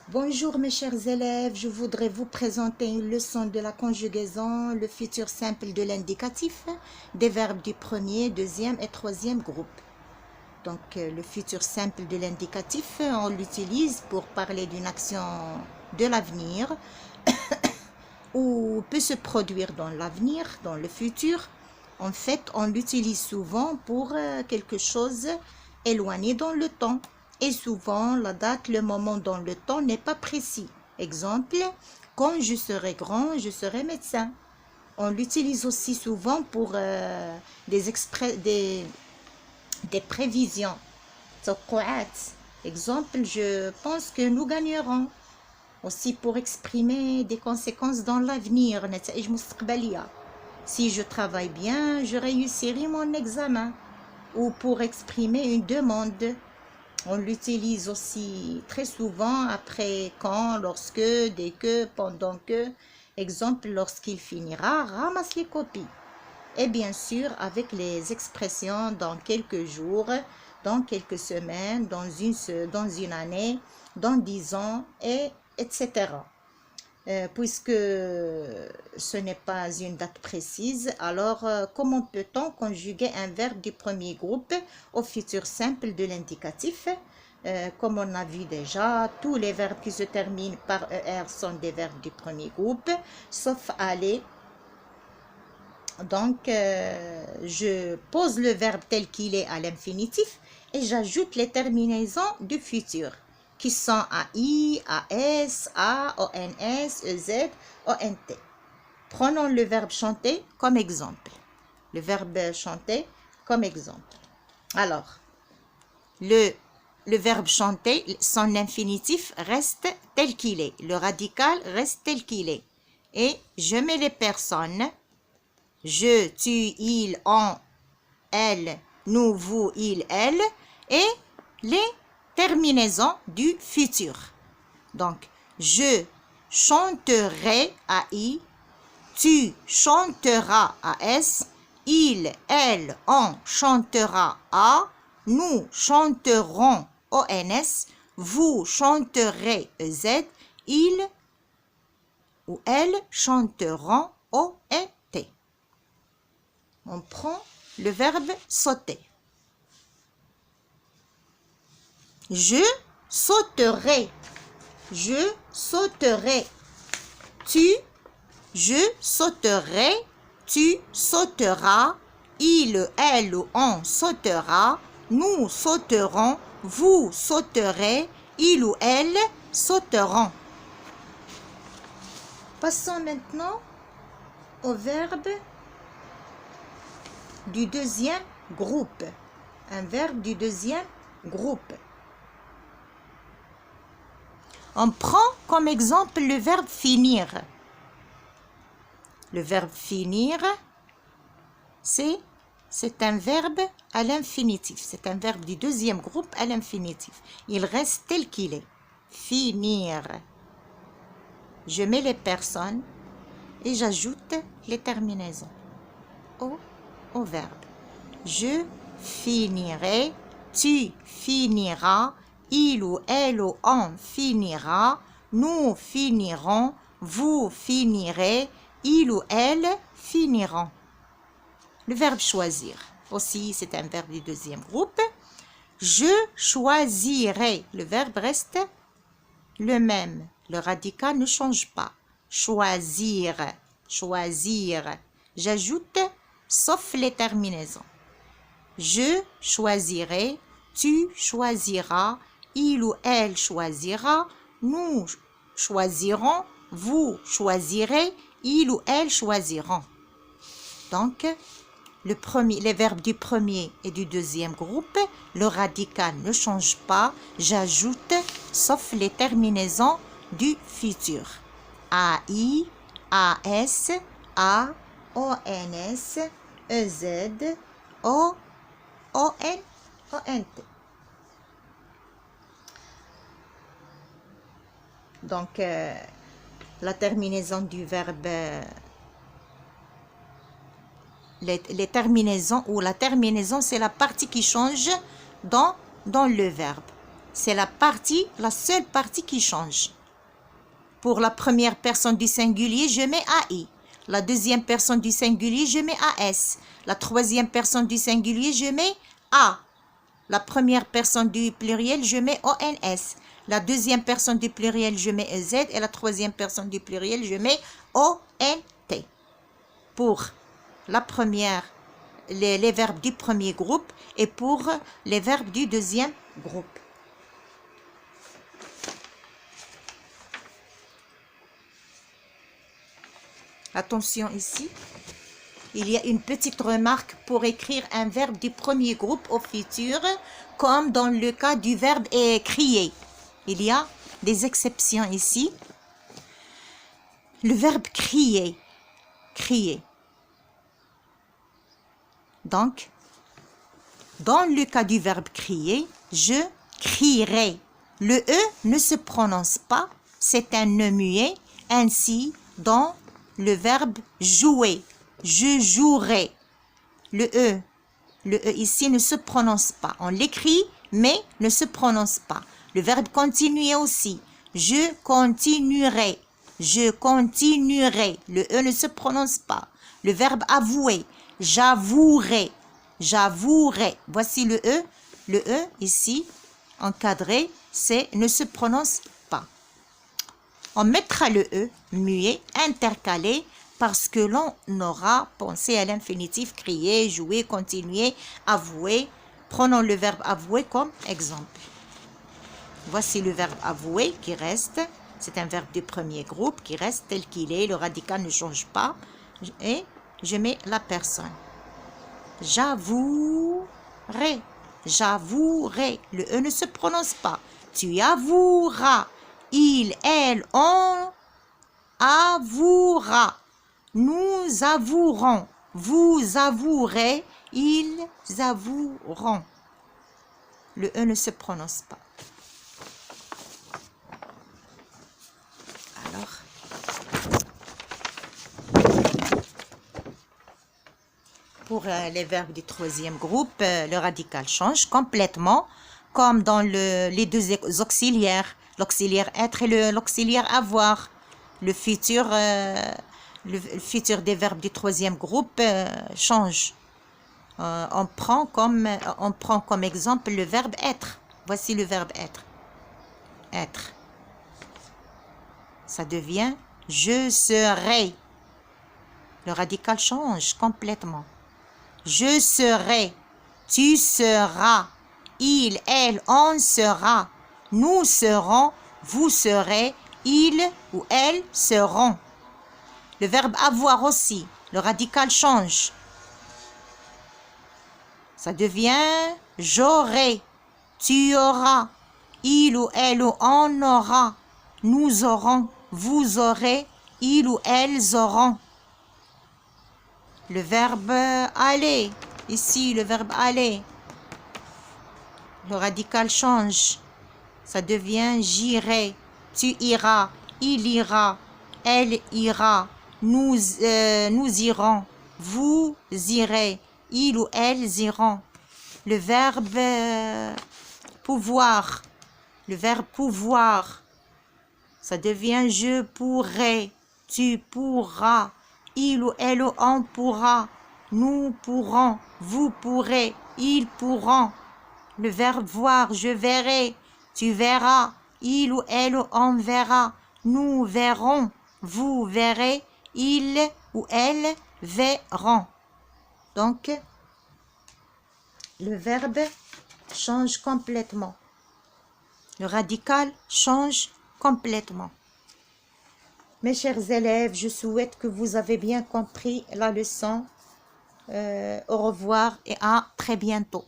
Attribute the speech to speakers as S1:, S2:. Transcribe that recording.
S1: Bonjour mes chers élèves, je voudrais vous présenter une leçon de la conjugaison, le futur simple de l'indicatif, des verbes du premier, deuxième et troisième groupe. Donc le futur simple de l'indicatif, on l'utilise pour parler d'une action de l'avenir ou peut se produire dans l'avenir, dans le futur. En fait, on l'utilise souvent pour quelque chose éloigné dans le temps. Et souvent, la date, le moment dans le temps n'est pas précis. Exemple, quand je serai grand, je serai médecin. On l'utilise aussi souvent pour des prévisions. Exemple, je pense que nous gagnerons. Aussi pour exprimer des conséquences dans l'avenir. Si je travaille bien, je réussirai mon examen. Ou pour exprimer une demande. On l'utilise aussi très souvent après, quand, lorsque, dès que, pendant que. Exemple, lorsqu'il finira, ramasse les copies. Et bien sûr, avec les expressions dans quelques jours, dans quelques semaines, dans une année, dans 10 ans, etc. Puisque ce n'est pas une date précise, alors comment peut-on conjuguer un verbe du premier groupe au futur simple de l'indicatif? Comme on a vu déjà, tous les verbes qui se terminent par ER sont des verbes du premier groupe, sauf aller. Donc, je pose le verbe tel qu'il est à l'infinitif et j'ajoute les terminaisons du futur qui sont AI, AS, A, ONS, EZ, ONT. Prenons le verbe chanter comme exemple. Le verbe chanter comme exemple. Alors, le verbe chanter, son infinitif reste tel qu'il est. Le radical reste tel qu'il est. Et je mets les personnes. Je, tu, il, on, elle, nous, vous, il, elle. Et les terminaisons du futur. Donc, je chanterai à I, tu chanteras à S, il, elle, on chantera à, nous chanterons ONS, vous chanterez Z, il ou elle chanteront ONT. On prend le verbe sauter. Je sauterai. Je sauterai. Je sauterai. Tu sauteras. Il, elle ou on sautera. Nous sauterons. Vous sauterez. Il ou elle sauteront. Passons maintenant au verbe du deuxième groupe. Un verbe du deuxième groupe. On prend comme exemple le verbe finir. Le verbe finir, c'est un verbe à l'infinitif. C'est un verbe du deuxième groupe à l'infinitif. Il reste tel qu'il est. Finir. Je mets les personnes et j'ajoute les terminaisons au verbe. Je finirai, tu finiras, il ou elle ou on finira, nous finirons, vous finirez, il ou elle finiront. Le verbe choisir, aussi c'est un verbe du deuxième groupe. Je choisirai, le verbe reste le même, le radical ne change pas. Choisir, choisir. J'ajoute sauf les terminaisons. Je choisirai, tu choisiras, il ou elle choisira, nous choisirons, vous choisirez, il ou elle choisiront. Donc, les verbes du premier et du deuxième groupe, le radical ne change pas, j'ajoute sauf les terminaisons du futur. AI, AS, A, ONS, EZ, O, ON, ONT. Donc, la terminaison du verbe, les terminaisons ou la terminaison, c'est la partie qui change dans le verbe. c'est la seule partie qui change. Pour la première personne du singulier, je mets AI. La deuxième personne du singulier, je mets AS. La troisième personne du singulier, je mets A. La première personne du pluriel, je mets ONS. La deuxième personne du pluriel, je mets EZ. Et la troisième personne du pluriel, je mets ONT. Pour la première, les verbes du premier groupe et pour les verbes du deuxième groupe. Attention ici, il y a une petite remarque pour écrire un verbe du premier groupe au futur, comme dans le cas du verbe crier. Il y a des exceptions ici. Le verbe crier, crier. Donc, dans le cas du verbe crier, je crierai. Le E ne se prononce pas, c'est un E muet. Ainsi, dans le verbe jouer, je jouerai. Le E ici ne se prononce pas. On l'écrit, mais ne se prononce pas. Le verbe continuer aussi. Je continuerai. Je continuerai. Le E ne se prononce pas. Le verbe avouer. J'avouerai. J'avouerai. Voici le E. Le E ici, encadré, ne se prononce pas. On mettra le E muet, intercalé, parce que l'on aura pensé à l'infinitif crier, jouer, continuer, avouer. Prenons le verbe avouer comme exemple. Voici le verbe avouer qui reste. C'est un verbe du premier groupe qui reste tel qu'il est. Le radical ne change pas. Et je mets la personne. J'avouerai. J'avouerai. Le E ne se prononce pas. Tu avoueras. Il, elle, on avouera. Nous avouerons. Vous avouerez. Ils avoueront. Le E ne se prononce pas. Alors, pour les verbes du troisième groupe, le radical change complètement, comme dans les deux auxiliaires, l'auxiliaire être et l'auxiliaire avoir. Le futur des verbes du troisième groupe change. On prend comme exemple le verbe être. Voici le verbe être. Être. Ça devient je serai. Le radical change complètement. Je serai. Tu seras. Il, elle, on sera. Nous serons. Vous serez. Ils ou elles seront. Le verbe avoir aussi. Le radical change. Ça devient j'aurai. Tu auras. Il ou elle ou on aura. Nous aurons. Vous aurez. Ils ou elles auront. Le verbe aller. Ici, le verbe aller. Le radical change. Ça devient j'irai. Tu iras. Il ira. Elle ira. Nous irons. Vous irez. Ils ou elles iront. Le verbe pouvoir. Le verbe pouvoir. Ça devient je pourrai. Tu pourras. Il ou elle ou on pourra. Nous pourrons. Vous pourrez. Ils pourront. Le verbe voir. Je verrai. Tu verras. Il ou elle ou on verra. Nous verrons. Vous verrez. Ils ou elles verront. Donc, le verbe change complètement. Le radical change complètement. Mes chers élèves, je souhaite que vous avez bien compris la leçon. Au revoir et à très bientôt.